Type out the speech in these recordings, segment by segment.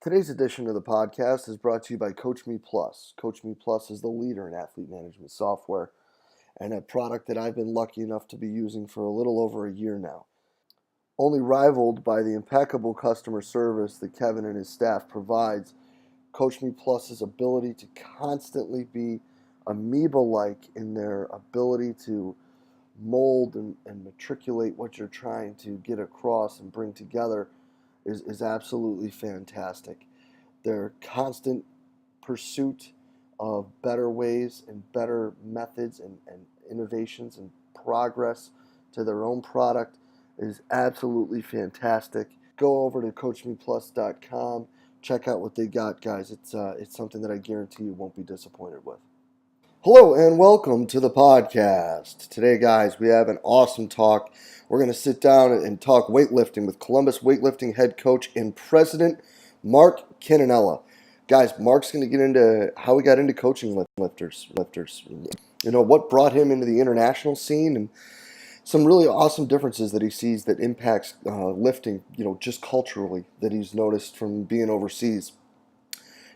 Today's edition of the podcast is brought to you by Coach Me Plus. Coach Me Plus is the leader in athlete management software and a product that I've been lucky enough to be using for a little over a year now. Only rivaled by the impeccable customer service that Kevin and his staff provides, Coach Me Plus's ability to constantly be amoeba-like in their ability to mold and matriculate what you're trying to get across and bring together is absolutely fantastic. Their constant pursuit of better ways and better methods and innovations and progress to their own product is absolutely fantastic. Go over to CoachMePlus.com. Check out what they got, guys. It's something that I guarantee you won't be disappointed with. Hello and welcome to the podcast. Today, guys, we have an awesome talk. We're going to sit down and talk weightlifting with Columbus Weightlifting head coach and president, Mark Cannella. Guys, Mark's going to get into how he got into coaching lifters. You know, what brought him into the international scene and some really awesome differences that he sees that impacts lifting, just culturally that he's noticed from being overseas.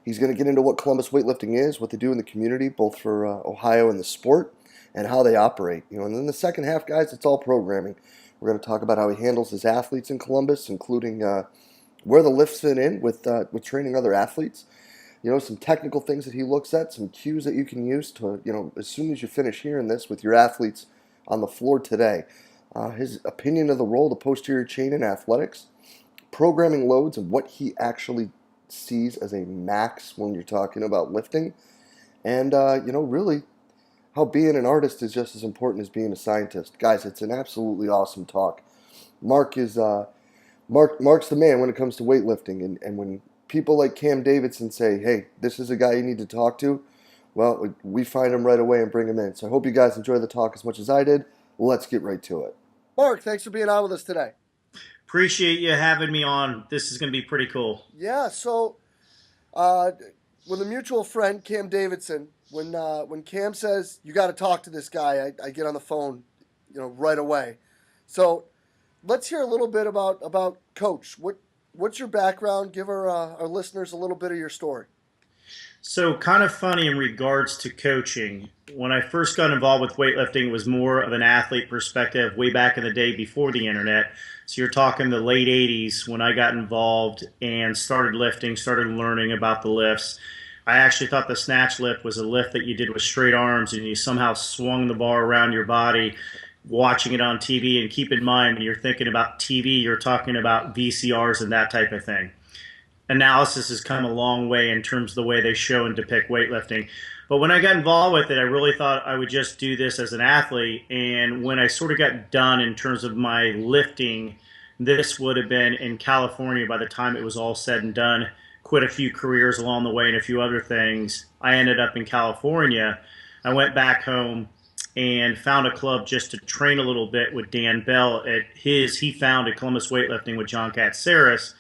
He's going to get into what Columbus Weightlifting is, what they do in the community, both for Ohio and the sport, and how they operate. And then the second half, guys, it's all programming. We're going to talk about how he handles his athletes in Columbus, including where the lifts fit in with training other athletes. Some technical things that he looks at, some cues that you can use to, as soon as you finish hearing this with your athletes on the floor today. His opinion of the role of the posterior chain in athletics, programming loads, and what he actually sees as a max when you're talking about lifting, and really how being an artist is just as important as being a scientist. Guys, it's an absolutely awesome talk. Mark's the man when it comes to weightlifting, and when people like Cam Davidson say, hey, this is a guy you need to talk to, well, we find him right away and bring him in. So I hope you guys enjoy the talk as much as I did. Let's get right to it. Mark, thanks for being on with us today. Appreciate you having me on. This is going to be pretty cool. Yeah, so with a mutual friend, Cam Davidson, when Cam says, you got to talk to this guy, I get on the phone, right away. So let's hear a little bit about Coach. What's your background? Give our listeners a little bit of your story. So kind of funny in regards to coaching. When I first got involved with weightlifting, it was more of an athlete perspective way back in the day before the internet. So you're talking the late 80s when I got involved and started lifting, started learning about the lifts. I actually thought the snatch lift was a lift that you did with straight arms and you somehow swung the bar around your body watching it on TV. And keep in mind, when you're thinking about TV, you're talking about VCRs and that type of thing. Analysis has come a long way in terms of the way they show and depict weightlifting. But when I got involved with it, I really thought I would just do this as an athlete. And when I sort of got done in terms of my lifting, this would have been in California by the time it was all said and done. Quit a few careers along the way and a few other things. I ended up in California. I went back home and found a club just to train a little bit with Dan Bell. He founded Columbus Weightlifting with John Katsaris.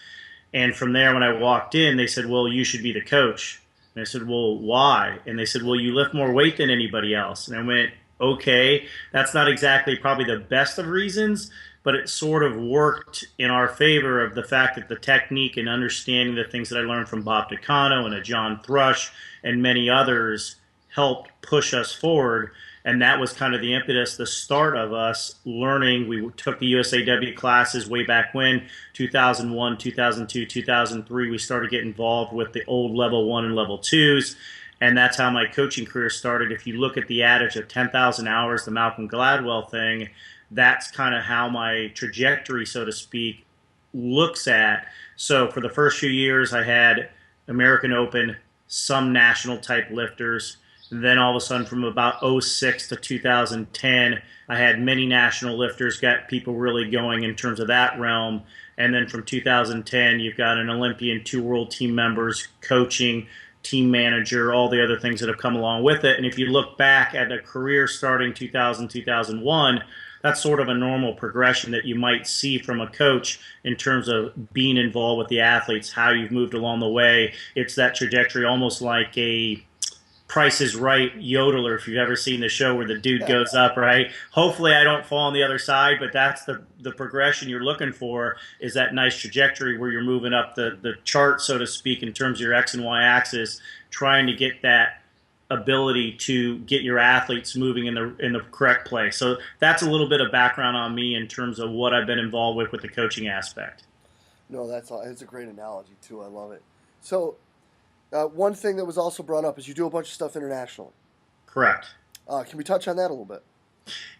And from there, when I walked in, they said, well, you should be the coach. And I said, well, why? And they said, well, you lift more weight than anybody else. And I went, okay, that's not exactly probably the best of reasons, but it sort of worked in our favor of the fact that the technique and understanding the things that I learned from Bob Tucano and a John Thrush and many others helped push us forward. And that was kind of the impetus, the start of us learning. We took the USAW classes way back when, 2001, 2002, 2003. We started getting involved with the old level 1 and level 2s. And that's how my coaching career started. If you look at the adage of 10,000 hours, the Malcolm Gladwell thing, that's kind of how my trajectory, so to speak, looks at. So for the first few years, I had American Open, some national type lifters. Then all of a sudden, from about 06 to 2010, I had many national lifters, got people really going in terms of that realm. And then from 2010, you've got an Olympian, 2 world team members, coaching, team manager, all the other things that have come along with it. And if you look back at a career starting 2000, 2001, that's sort of a normal progression that you might see from a coach in terms of being involved with the athletes, how you've moved along the way. It's that trajectory, almost like a Price is Right yodeler, if you've ever seen the show where the dude Yeah. goes up, right? Hopefully I don't fall on the other side, but that's the progression you're looking for, is that nice trajectory where you're moving up the chart, so to speak, in terms of your X and Y axis, trying to get that ability to get your athletes moving in the correct place. So that's a little bit of background on me in terms of what I've been involved with the coaching aspect. No, it's a great analogy too. I love it. So, one thing that was also brought up is you do a bunch of stuff internationally. Correct. Can we touch on that a little bit?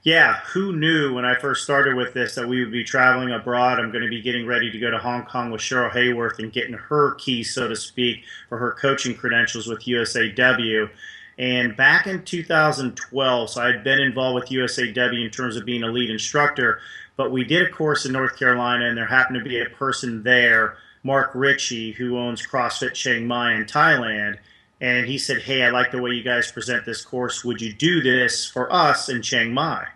Yeah, who knew when I first started with this that we would be traveling abroad? I'm going to be getting ready to go to Hong Kong with Cheryl Hayworth and getting her keys, so to speak, for her coaching credentials with USAW. And back in 2012, so I'd been involved with USAW in terms of being a lead instructor, but we did a course in North Carolina, and there happened to be a person there, Mark Ritchie, who owns CrossFit Chiang Mai in Thailand. And he said, "Hey, I like the way you guys present this course. Would you do this for us in Chiang Mai?"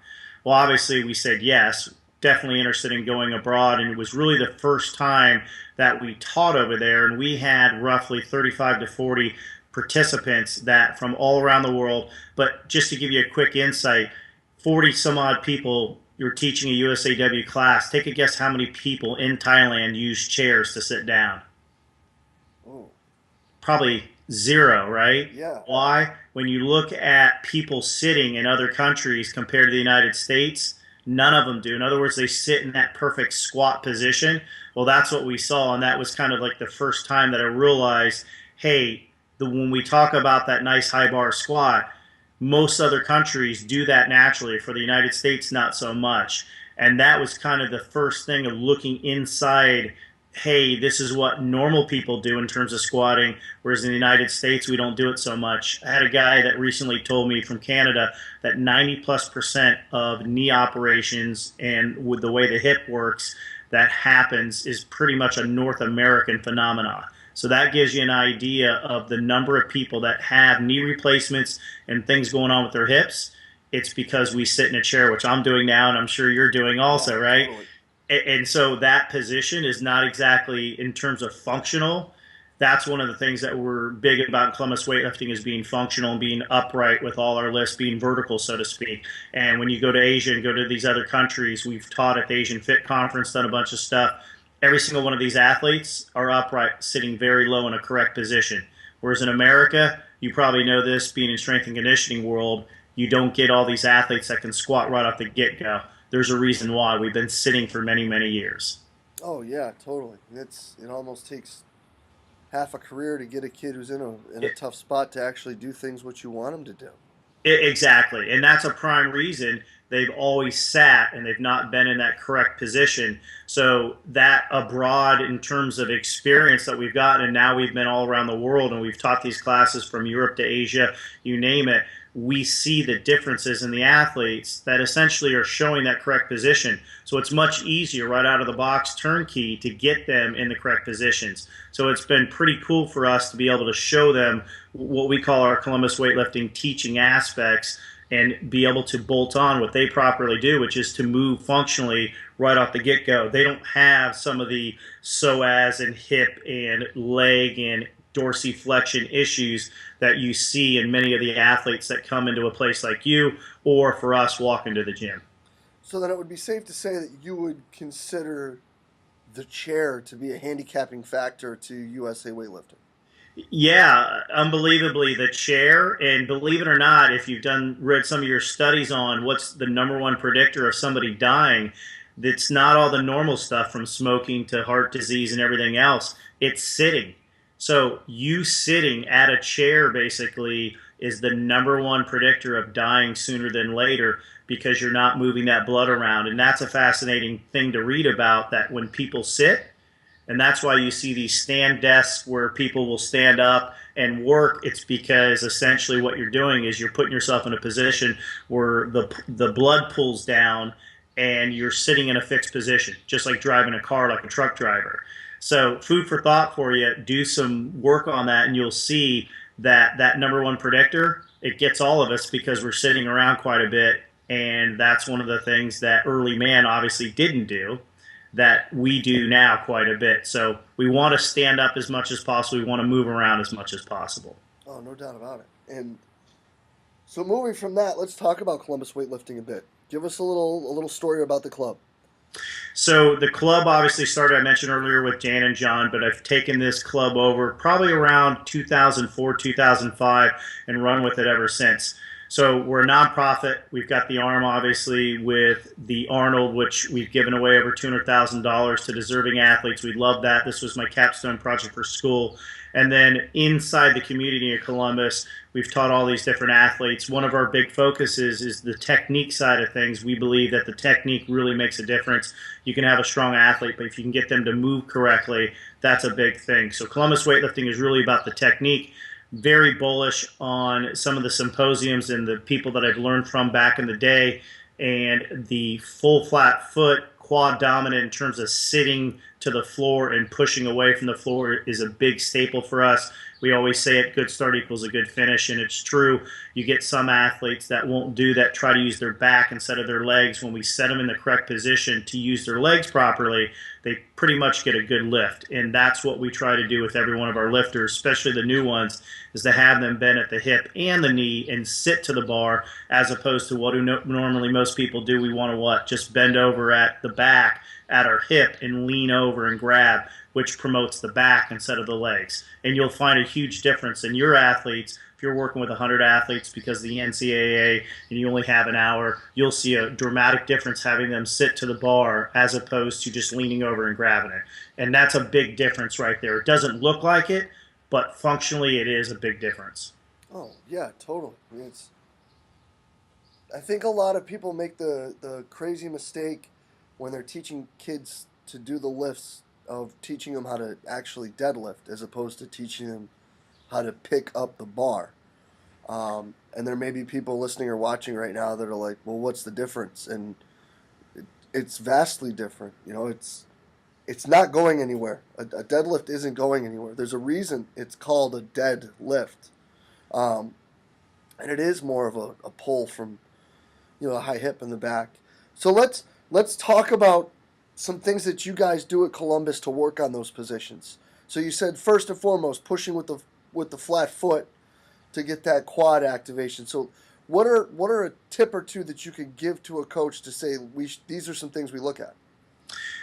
Well, obviously, we said yes, definitely interested in going abroad. And it was really the first time that we taught over there. And we had roughly 35 to 40 participants that from all around the world. But just to give you a quick insight, 40 some odd people, you're teaching a USAW class. Take a guess how many people in Thailand use chairs to sit down. Oh, Probably zero, right? yeah. Why? When you look at people sitting in other countries compared to the United States, none of them do. In other words, they sit in that perfect squat position. Well, that's what we saw, and that was kind of like the first time that I realized, hey, when we talk about that nice high bar squat, most other countries do that naturally. For the United States, not so much. And that was kind of the first thing of looking inside, hey, this is what normal people do in terms of squatting, whereas in the United States, we don't do it so much. I had a guy that recently told me from Canada that 90+% of knee operations and with the way the hip works that happens is pretty much a North American phenomenon. So that gives you an idea of the number of people that have knee replacements and things going on with their hips. It's because we sit in a chair, which I'm doing now, and I'm sure you're doing Yeah, also, right? totally. And so that position is not exactly in terms of functional. That's one of the things that we're big about in Columbus Weightlifting, is being functional and being upright with all our lifts, being vertical, so to speak. And when you go to Asia and go to these other countries, we've taught at the Asian Fit Conference, done a bunch of stuff. Every single one of these athletes are upright, sitting very low in a correct position. Whereas in America, you probably know this, being in strength and conditioning world, you don't get all these athletes that can squat right off the get-go. There's a reason why. We've been sitting for many, many years. Oh yeah, totally. It almost takes half a career to get a kid who's in a tough spot to actually do things what you want them to do. Exactly. And that's a prime reason they've always sat and they've not been in that correct position. So that abroad in terms of experience that we've gotten, and now we've been all around the world and we've taught these classes from Europe to Asia, you name it, we see the differences in the athletes that essentially are showing that correct position. So it's much easier right out of the box, turnkey, to get them in the correct positions. So it's been pretty cool for us to be able to show them what we call our Columbus Weightlifting teaching aspects and be able to bolt on what they properly do, which is to move functionally right off the get-go. They don't have some of the psoas and hip and leg and dorsiflexion issues that you see in many of the athletes that come into a place like you or for us walk into the gym. So then it would be safe to say that you would consider the chair to be a handicapping factor to USA weightlifting. Yeah, unbelievably, the chair, and believe it or not, if you've read some of your studies on what's the number one predictor of somebody dying, it's not all the normal stuff from smoking to heart disease and everything else. It's sitting. So you sitting at a chair basically is the number one predictor of dying sooner than later, because you're not moving that blood around. And that's a fascinating thing to read about, that when people sit, and that's why you see these stand desks where people will stand up and work. It's because essentially what you're doing is you're putting yourself in a position where the blood pulls down and you're sitting in a fixed position, just like driving a car like a truck driver. So food for thought for you. Do some work on that and you'll see that that number one predictor, it gets all of us because we're sitting around quite a bit. And that's one of the things that early man obviously didn't do, that we do now quite a bit. So we want to stand up as much as possible. We want to move around as much as possible. Oh, no doubt about it. And so moving from that, let's talk about Columbus Weightlifting a bit. Give us a little story about the club. So the club obviously started, I mentioned earlier, with Jan and John, but I've taken this club over probably around 2004, 2005, and run with it ever since. So we're a nonprofit. We've got the arm, obviously, with the Arnold, which we've given away over $200,000 to deserving athletes. We love that. This was my capstone project for school. And then inside the community of Columbus, we've taught all these different athletes. One of our big focuses is the technique side of things. We believe that the technique really makes a difference. You can have a strong athlete, but if you can get them to move correctly, that's a big thing. So Columbus Weightlifting is really about the technique. Very bullish on some of the symposiums and the people that I've learned from back in the day. And the full flat foot, quad dominant in terms of sitting to the floor and pushing away from the floor is a big staple for us. We always say it, good start equals a good finish, and it's true. You get some athletes that won't do that, try to use their back instead of their legs. When we set them in the correct position to use their legs properly, they pretty much get a good lift, and that's what we try to do with every one of our lifters, especially the new ones, is to have them bend at the hip and the knee and sit to the bar, as opposed to what normally most people do. We want to what? Just bend over at the back at our hip and lean over and grab, which promotes the back instead of the legs. And you'll find a huge difference in your athletes. If you're working with 100 athletes because of the NCAA and you only have an hour, you'll see a dramatic difference having them sit to the bar as opposed to just leaning over and grabbing it. And that's a big difference right there. It doesn't look like it, but functionally it is a big difference. Oh yeah, totally. I think a lot of people make the crazy mistake when they're teaching kids to do the lifts of teaching them how to actually deadlift as opposed to teaching them how to pick up the bar. And there may be people listening or watching right now that are like, well, what's the difference? And it's vastly different. It's not going anywhere. A deadlift isn't going anywhere. There's a reason it's called a dead lift. Um, and it is more of a pull from a high hip in the back. So let's talk about some things that you guys do at Columbus to work on those positions. So you said first and foremost pushing with the flat foot to get that quad activation. So what are a tip or two that you could give to a coach to say these are some things we look at?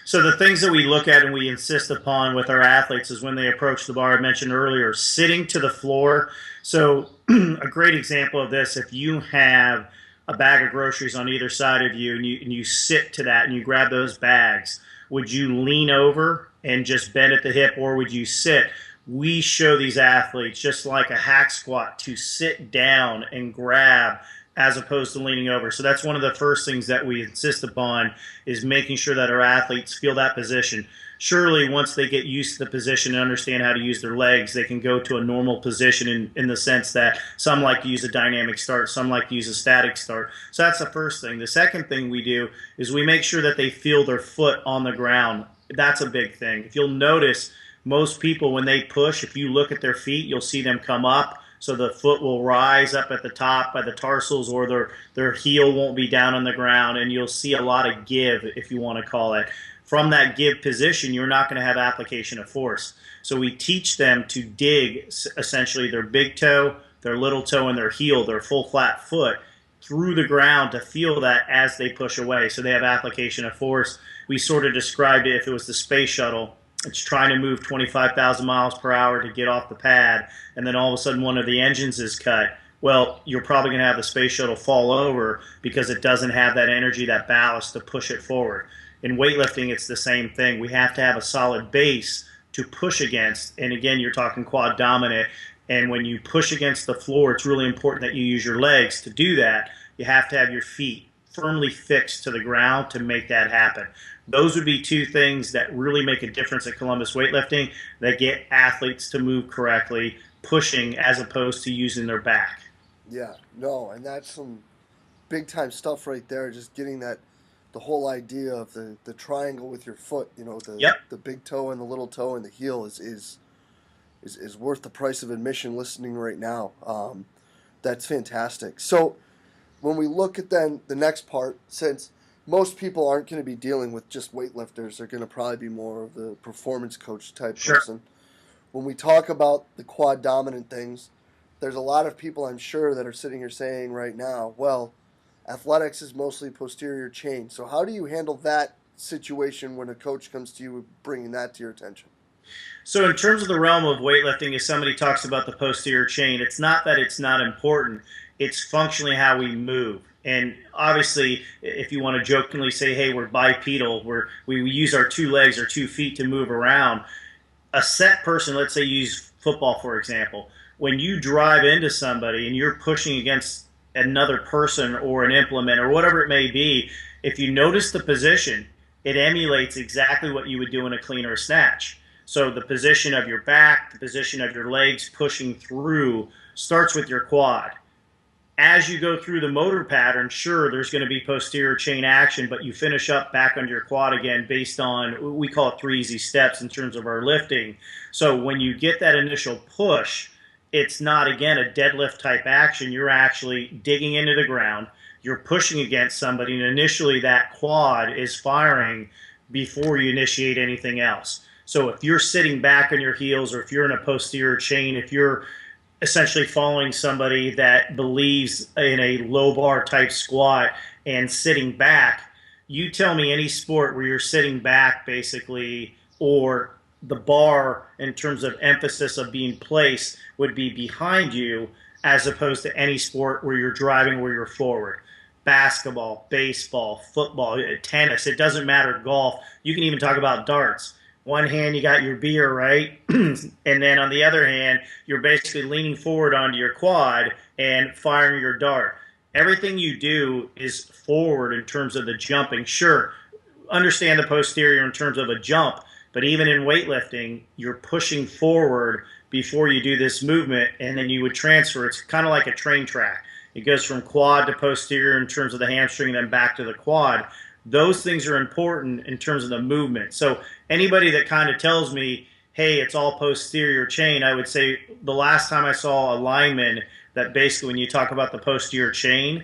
So the things that we look at and we insist upon with our athletes is when they approach the bar, I mentioned earlier, sitting to the floor. So a great example of this, if you have a bag of groceries on either side of you and you sit to that and you grab those bags, would you lean over and just bend at the hip, or would you sit? We show these athletes, just like a hack squat, to sit down and grab as opposed to leaning over. So that's one of the first things that we insist upon, is making sure that our athletes feel that position. Surely once they get used to the position and understand how to use their legs, they can go to a normal position in the sense that some like to use a dynamic start, some like to use a static start. So that's the first thing. The second thing we do is we make sure that they feel their foot on the ground. That's a big thing. If you'll notice, most people, when they push, if you look at their feet, you'll see them come up. So the foot will rise up at the top by the tarsals, or their heel won't be down on the ground, and you'll see a lot of give, if you want to call it. From that give position, you're not going to have application of force. So we teach them to dig essentially their big toe, their little toe, and their heel, their full flat foot, through the ground to feel that as they push away. So they have application of force. We sort of described it, if it was the space shuttle, it's trying to move 25,000 miles per hour to get off the pad, and then all of a sudden one of the engines is cut. Well, you're probably going to have the space shuttle fall over because it doesn't have that energy, that ballast to push it forward. In weightlifting, it's the same thing. We have to have a solid base to push against. And again, you're talking quad dominant. And when you push against the floor, it's really important that you use your legs to do that. You have to have your feet firmly fixed to the ground to make that happen. Those would be two things that really make a difference at Columbus Weightlifting, that get athletes to move correctly, pushing as opposed to using their back. Yeah, no, and that's some big time stuff right there. Just getting the whole idea of the triangle with your foot, Yep. the big toe and the little toe and the heel is worth the price of admission listening right now. That's fantastic. So when we look at then the next part, since most people aren't going to be dealing with just weightlifters, they're going to probably be more of the performance coach type Sure. person. When we talk about the quad dominant things, there's a lot of people I'm sure that are sitting here saying right now, well, athletics is mostly posterior chain. So how do you handle that situation when a coach comes to you bringing that to your attention? So, in terms of the realm of weightlifting, if somebody talks about the posterior chain, it's not that it's not important, it's functionally how we move. And obviously, if you want to jokingly say, hey, we're bipedal, we use our two legs or 2 feet to move around, a set person, let's say use football for example, when you drive into somebody and you're pushing against another person or an implement or whatever it may be, if you notice the position, it emulates exactly what you would do in a clean or a snatch. So the position of your back, the position of your legs pushing through starts with your quad. As you go through the motor pattern, sure, there's going to be posterior chain action, but you finish up back on your quad again based on, we call it 3 easy steps in terms of our lifting. So when you get that initial push, it's not, again, a deadlift type action. You're actually digging into the ground. You're pushing against somebody, and initially that quad is firing before you initiate anything else. So if you're sitting back on your heels, or if you're in a posterior chain, if you're essentially following somebody that believes in a low bar type squat and sitting back, you tell me any sport where you're sitting back basically, or the bar in terms of emphasis of being placed would be behind you, as opposed to any sport where you're driving, where you're forward. Basketball, baseball, football, tennis, it doesn't matter, golf. You can even talk about darts. One hand you got your beer, right? And then on the other hand, you're basically leaning forward onto your quad and firing your dart. Everything you do is forward in terms of the jumping. Sure, understand the posterior in terms of a jump, but even in weightlifting, you're pushing forward before you do this movement, and then you would transfer. It's kind of like a train track. It goes from quad to posterior in terms of the hamstring, and then back to the quad. Those things are important in terms of the movement. So anybody that kind of tells me, hey, it's all posterior chain, I would say the last time I saw a lineman that basically, when you talk about the posterior chain,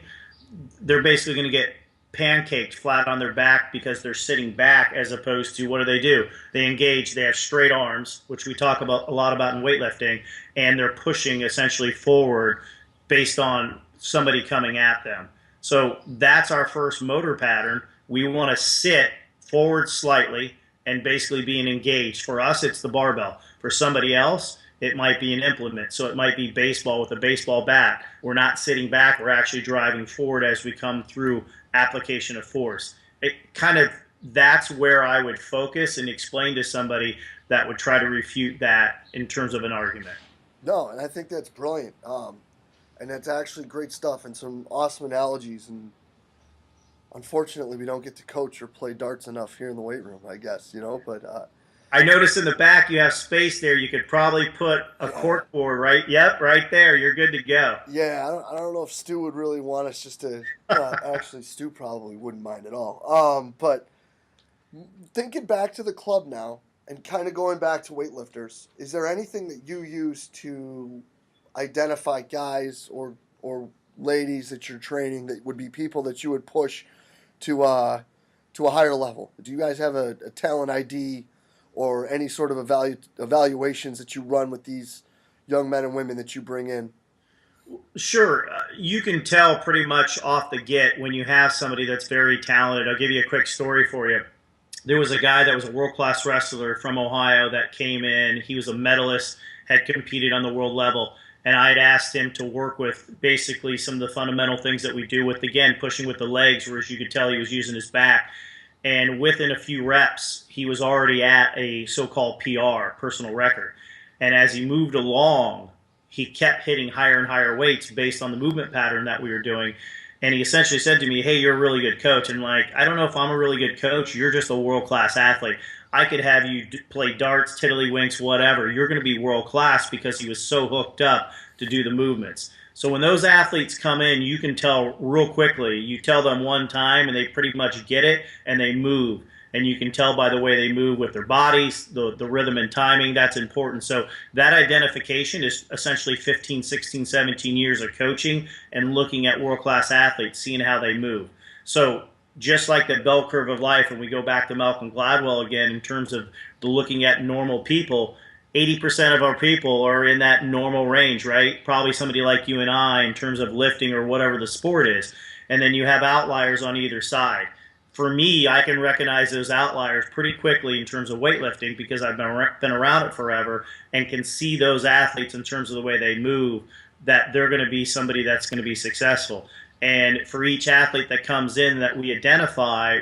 they're basically going to get pancaked flat on their back because they're sitting back, as opposed to, what do? They engage, they have straight arms, which we talk about a lot about in weightlifting, and they're pushing essentially forward based on somebody coming at them. So that's our first motor pattern. We want to sit forward slightly and basically being engaged. For us, it's the barbell. For somebody else, it might be an implement. So it might be baseball with a baseball bat. We're not sitting back. We're actually driving forward as we come through application of force. It kind of, that's where I would focus and explain to somebody that would try to refute that in terms of an argument. No, and I think that's brilliant. And that's actually great stuff and some awesome analogies. And unfortunately, we don't get to coach or play darts enough here in the weight room, I guess, But I noticed in the back you have space there. You could probably put a cork board, right? Yep, right there. You're good to go. yeah, I don't know if Stu would really want us just to. Actually, Stu probably wouldn't mind at all. But thinking back to the club now and kind of going back to weightlifters, is there anything that you use to identify guys or ladies that you're training that would be people that you would push to a higher level? Do you guys have a talent ID or any sort of evaluations that you run with these young men and women that you bring in? Sure. You can tell pretty much off the get when you have somebody that's very talented. I'll give you a quick story for you. There was a guy that was a world-class wrestler from Ohio that came in. He was a medalist, had competed on the world level, and I had asked him to work with basically some of the fundamental things that we do with, again, pushing with the legs, whereas you could tell he was using his back. And within a few reps, he was already at a so-called PR, personal record. And as he moved along, he kept hitting higher and higher weights based on the movement pattern that we were doing. And he essentially said to me, hey, you're a really good coach. And like, I don't know if I'm a really good coach. You're just a world-class athlete. I could have you play darts, tiddlywinks, whatever. You're going to be world-class, because he was so hooked up to do the movements. So when those athletes come in, you can tell real quickly. You tell them one time and they pretty much get it and they move. And you can tell by the way they move with their bodies, the rhythm and timing. That's important. So that identification is essentially 15, 16, 17 years of coaching and looking at world-class athletes, seeing how they move. So just like the bell curve of life, and we go back to Malcolm Gladwell again in terms of the looking at normal people, 80% of our people are in that normal range, right? Probably somebody like you and I in terms of lifting or whatever the sport is. And then you have outliers on either side. For me, I can recognize those outliers pretty quickly in terms of weightlifting because I've been around it forever and can see those athletes in terms of the way they move, that they're going to be somebody that's going to be successful. And for each athlete that comes in that we identify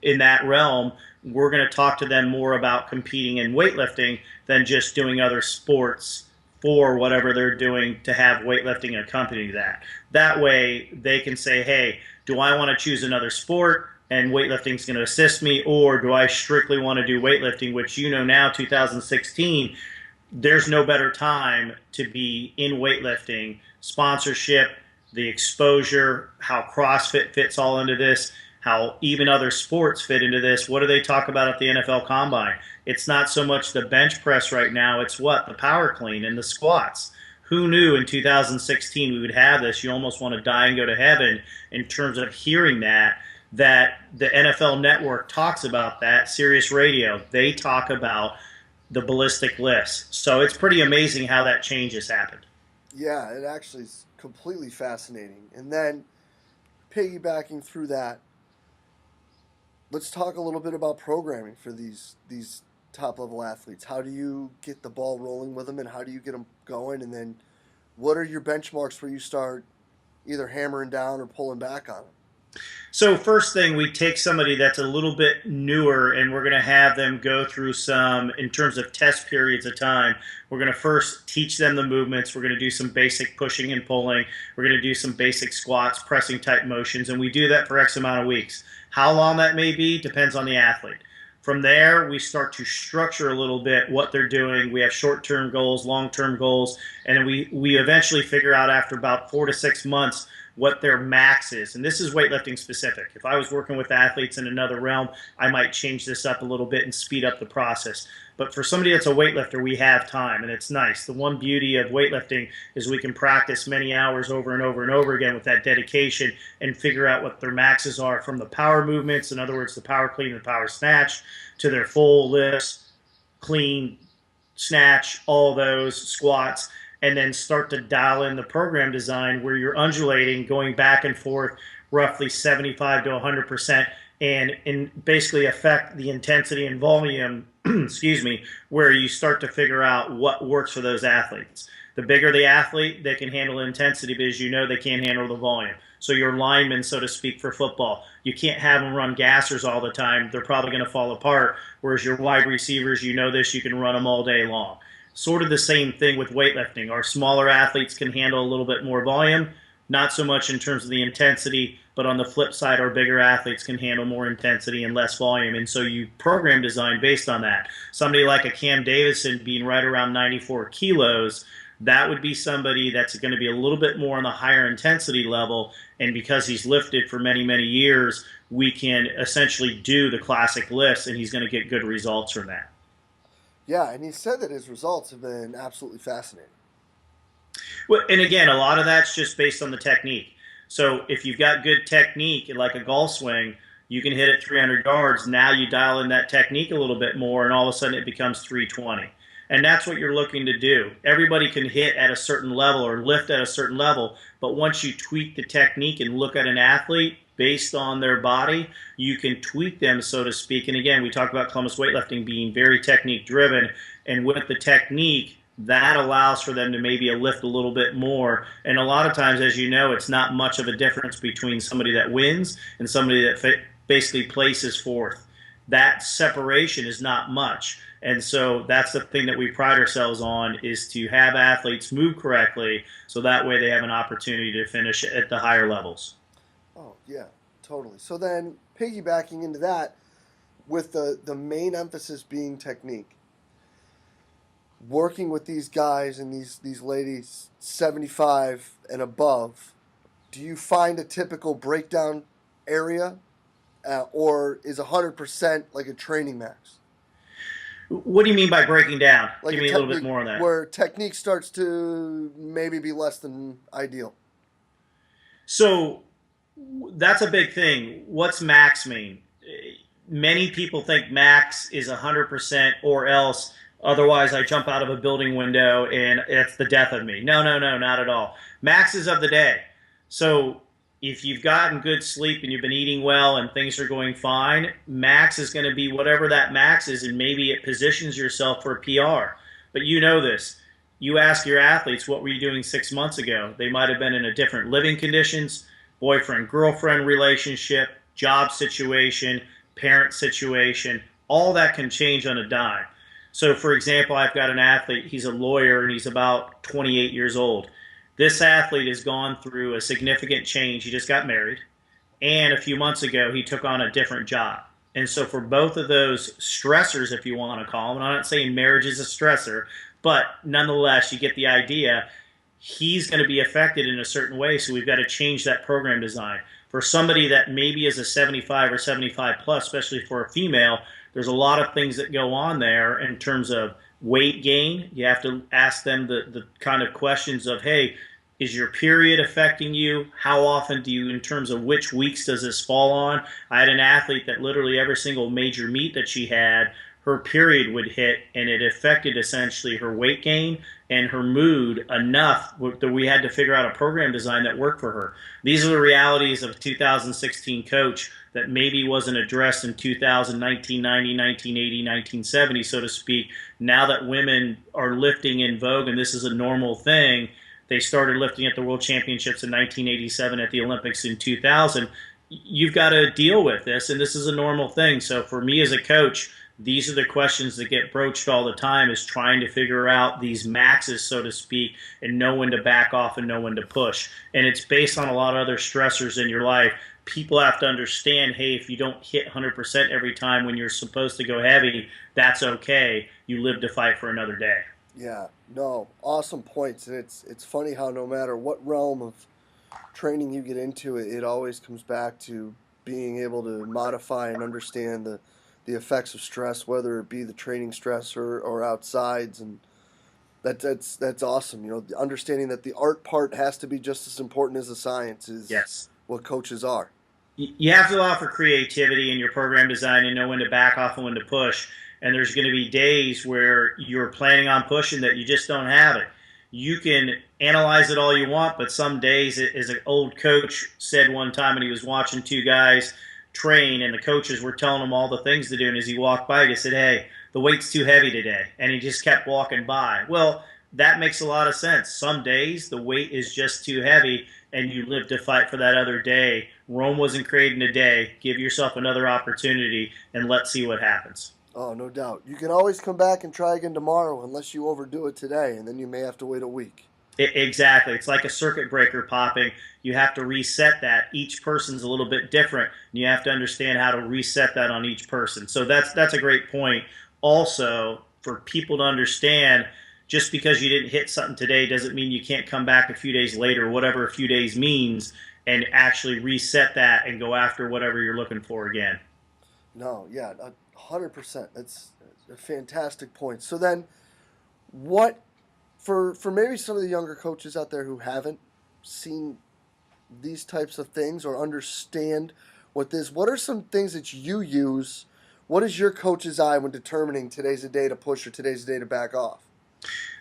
in that realm, we're going to talk to them more about competing in weightlifting than just doing other sports for whatever they're doing to have weightlifting accompany that. That way they can say, hey, do I want to choose another sport and weightlifting is going to assist me, or do I strictly want to do weightlifting, which now, 2016, there's no better time to be in weightlifting. Sponsorship, the exposure, how CrossFit fits all into this, how even other sports fit into this. What do they talk about at the NFL Combine? It's not so much the bench press right now, it's what? The power clean and the squats. Who knew in 2016 we would have this? You almost want to die and go to heaven in terms of hearing that the NFL Network talks about that, Sirius Radio, they talk about the ballistic lifts. So it's pretty amazing how that change has happened. Yeah, it actually is completely fascinating. And then piggybacking through that, let's talk a little bit about programming for these top level athletes. How do you get the ball rolling with them, and how do you get them going? And then what are your benchmarks where you start either hammering down or pulling back on them? So first thing, we take somebody that's a little bit newer and we're going to have them go through some, in terms of test periods of time, we're going to first teach them the movements. We're going to do some basic pushing and pulling. We're going to do some basic squats, pressing type motions, and we do that for X amount of weeks. How long that may be depends on the athlete. From there, we start to structure a little bit what they're doing. We have short-term goals, long-term goals, and then we eventually figure out after about 4 to 6 months what their max is. And this is weightlifting specific. If I was working with athletes in another realm, I might change this up a little bit and speed up the process. But for somebody that's a weightlifter, we have time, and it's nice. The one beauty of weightlifting is we can practice many hours over and over and over again with that dedication and figure out what their maxes are, from the power movements, in other words, the power clean and the power snatch, to their full lifts, clean, snatch, all those squats, and then start to dial in the program design where you're undulating, going back and forth roughly 75 to 100%, and basically affect the intensity and volume, excuse me, where you start to figure out what works for those athletes. The bigger the athlete, they can handle intensity because they can't handle the volume. So your linemen, so to speak, for football, you can't have them run gassers all the time. They're probably going to fall apart. Whereas your wide receivers, this, you can run them all day long. Sort of the same thing with weightlifting. Our smaller athletes can handle a little bit more volume, not so much in terms of the intensity, but on the flip side, our bigger athletes can handle more intensity and less volume. And so you program design based on that. Somebody like a Cam Davison being right around 94 kilos, that would be somebody that's going to be a little bit more on the higher intensity level. And because he's lifted for many, many years, we can essentially do the classic lifts, and he's going to get good results from that. Yeah, and he said that his results have been absolutely fascinating. Well, and again, a lot of that's just based on the technique. So if you've got good technique, like a golf swing, you can hit it 300 yards. Now you dial in that technique a little bit more, and all of a sudden it becomes 320. And that's what you're looking to do. Everybody can hit at a certain level or lift at a certain level, but once you tweak the technique and look at an athlete based on their body, you can tweak them, so to speak. And again, we talk about Columbus Weightlifting being very technique driven, and with the technique, that allows for them to maybe lift a little bit more. And a lot of times, as you know, it's not much of a difference between somebody that wins and somebody that basically places fourth. That separation is not much. And so that's the thing that we pride ourselves on, is to have athletes move correctly so that way they have an opportunity to finish at the higher levels. Oh, yeah, totally. So then piggybacking into that, with the main emphasis being technique, working with these guys and these ladies 75 and above, do you find a typical breakdown area, or is 100% like a training max? What do you mean by breaking down? Like Give me a little bit more on that. Where technique starts to maybe be less than ideal. So that's a big thing. What's max mean? Many people think max is 100% or else Otherwise, I jump out of a building window and it's the death of me. No, no, no, not at all. Maxes of the day. So if you've gotten good sleep and you've been eating well and things are going fine, max is going to be whatever that max is, and maybe it positions yourself for a PR. But you know this. You ask your athletes, what were you doing 6 months ago? They might have been in a different living conditions, boyfriend girlfriend relationship, job situation, parent situation. All that can change on a dime. So, for example, I've got an athlete, he's a lawyer and he's about 28 years old. This athlete has gone through a significant change. He just got married, and a few months ago, he took on a different job. And so, for both of those stressors, if you want to call them, and I'm not saying marriage is a stressor, but nonetheless, you get the idea. He's going to be affected in a certain way, so we've got to change that program design. For somebody that maybe is a 75 or 75 plus, especially for a female, there's a lot of things that go on there in terms of weight gain. You have to ask them the kind of questions of, hey, is your period affecting you? How often do you, in terms of which weeks does this fall on? I had an athlete that literally every single major meet that she had, her period would hit, and it affected essentially her weight gain and her mood enough that we had to figure out a program design that worked for her. These are the realities of a 2016 coach that maybe wasn't addressed in 2000, 1990, 1980, 1970, so to speak. Now that women are lifting in vogue and this is a normal thing, they started lifting at the World Championships in 1987, at the Olympics in 2000. You've got to deal with this, and this is a normal thing. So for me as a coach, these are the questions that get broached all the time, is trying to figure out these maxes, so to speak, and know when to back off and know when to push. And it's based on a lot of other stressors in your life. People have to understand, hey, if you don't hit 100% every time when you're supposed to go heavy, that's okay. You live to fight for another day. Yeah, no, awesome points. And it's funny how no matter what realm of training you get into, it always comes back to being able to modify and understand the effects of stress, whether it be the training stress or outsides, and that's awesome. You know, understanding that the art part has to be just as important as the science is Yes. what coaches are. You have to allow for creativity in your program design and know when to back off and when to push. And there's going to be days where you're planning on pushing that you just don't have it. You can analyze it all you want, but some days, as an old coach said one time, and he was watching two guys train, and the coaches were telling him all the things to do, and as he walked by, he said, hey, the weight's too heavy today, and he just kept walking by. Well, that makes a lot of sense. Some days the weight is just too heavy, and you live to fight for that other day. Rome wasn't created in a day. Give yourself another opportunity, and let's see what happens. Oh, no doubt. You can always come back and try again tomorrow unless you overdo it today, and then you may have to wait a week. Exactly. It's like a circuit breaker popping. You have to reset that. Each person's a little bit different, and you have to understand how to reset that on each person. So that's a great point. Also, for people to understand, just because you didn't hit something today doesn't mean you can't come back a few days later, whatever a few days means, and actually reset that and go after whatever you're looking for again. No, yeah, 100%. That's a fantastic point. So then, what for maybe some of the younger coaches out there who haven't seen these types of things or understand what this, what are some things that you use? What is your coach's eye when determining today's a day to push or today's a day to back off?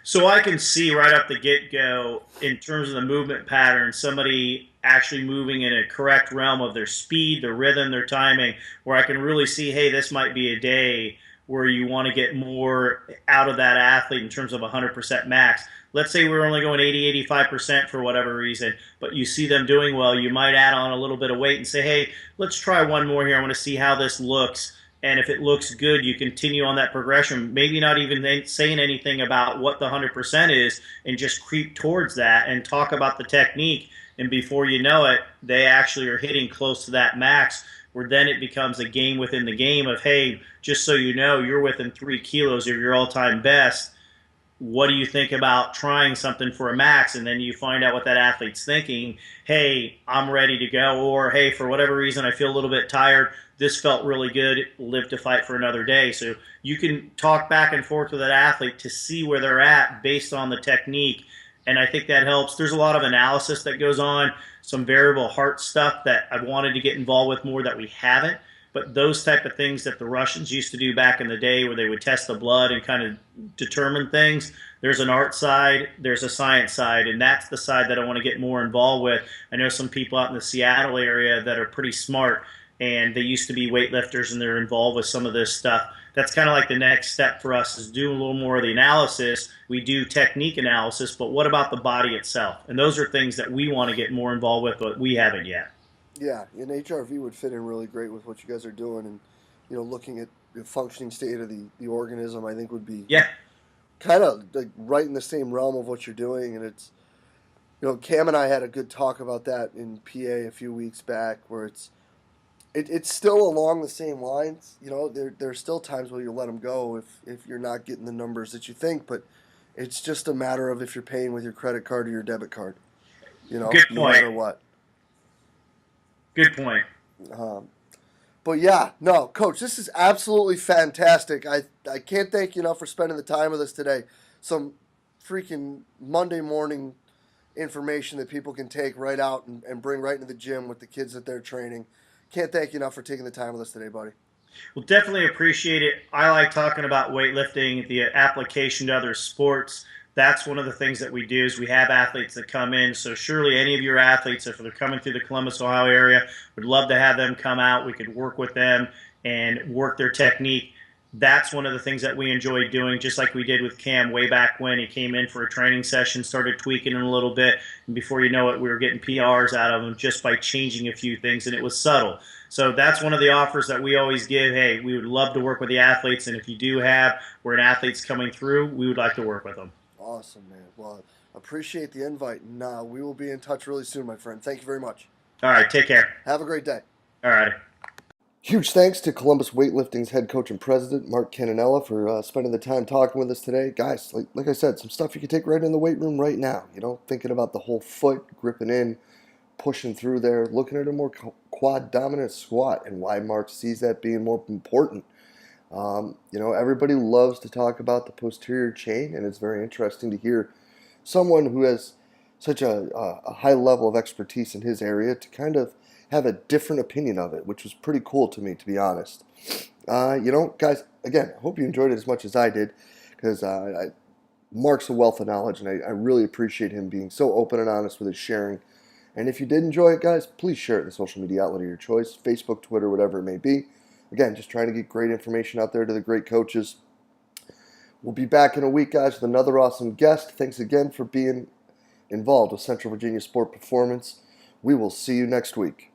So I can see right up the get-go, in terms of the movement pattern, somebody actually moving in a correct realm of their speed, their rhythm, their timing, where I can really see, hey, this might be a day where you want to get more out of that athlete in terms of 100% max. Let's say we're only going 80, 85% for whatever reason, but you see them doing well, you might add on a little bit of weight and say, hey, let's try one more here. I want to see how this looks. And if it looks good, you continue on that progression, maybe not even saying anything about what the 100% is, and just creep towards that and talk about the technique. And before you know it, they actually are hitting close to that max, where then it becomes a game within the game of, hey, just so you know, you're within 3 kilos of your all-time best. What do you think about trying something for a max? And then you find out what that athlete's thinking. Hey, I'm ready to go. Or, hey, for whatever reason, I feel a little bit tired. This felt really good. Live to fight for another day. So you can talk back and forth with that athlete to see where they're at based on the technique. And I think that helps. There's a lot of analysis that goes on, some variable heart stuff that I've wanted to get involved with more that we haven't. but those type of things that the Russians used to do back in the day where they would test the blood and kind of determine things, there's an art side, there's a science side, and that's the side that I want to get more involved with. I know some people out in the Seattle area that are pretty smart, and they used to be weightlifters and they're involved with some of this stuff. That's kind of like the next step for us, is do a little more of the analysis. We do technique analysis, but what about the body itself? And those are things that we want to get more involved with, but we haven't yet. Yeah, and HRV would fit in really great with what you guys are doing, and looking at the functioning state of the organism, I think would be Yeah. kind of like right in the same realm of what you're doing. And it's, Cam and I had a good talk about that in PA a few weeks back, where it's still along the same lines. There's still times where you let them go if you're not getting the numbers that you think, but it's just a matter of if you're paying with your credit card or your debit card. Good No point. matter what. Good point. But yeah, no, Coach, this is absolutely fantastic. I can't thank you enough for spending the time with us today. Some freaking Monday morning information that people can take right out and bring right into the gym with the kids that they're training. Can't thank you enough for taking the time with us today, buddy. Well, definitely appreciate it. I like talking about weightlifting, the application to other sports. That's one of the things that we do, is we have athletes that come in. So surely any of your athletes, if they're coming through the Columbus, Ohio area, would love to have them come out. We could work with them and work their technique. That's one of the things that we enjoy doing, just like we did with Cam way back when. He came in for a training session, started tweaking him a little bit, and before you know it, we were getting PRs out of him just by changing a few things, and it was subtle. So that's one of the offers that we always give. Hey, we would love to work with the athletes, and if you do have where an athlete's coming through, we would like to work with them. Awesome, man. Well, appreciate the invite, and we will be in touch really soon, my friend. Thank you very much. All right, take care. Have a great day. All right. Huge thanks to Columbus Weightlifting's head coach and president, Mark Cannella, for spending the time talking with us today. Guys, like I said, some stuff you can take right in the weight room right now. Thinking about the whole foot, gripping in, pushing through there, looking at a more quad dominant squat, and why Mark sees that being more important. Everybody loves to talk about the posterior chain, and it's very interesting to hear someone who has such a high level of expertise in his area to kind of have a different opinion of it, which was pretty cool to me, to be honest. Guys, again, I hope you enjoyed it as much as I did, because Mark's a wealth of knowledge, and I really appreciate him being so open and honest with his sharing. And if you did enjoy it, guys, please share it in a social media outlet of your choice, Facebook, Twitter, whatever it may be. Again, just trying to get great information out there to the great coaches. We'll be back in a week, guys, with another awesome guest. Thanks again for being involved with Central Virginia Sport Performance. We will see you next week.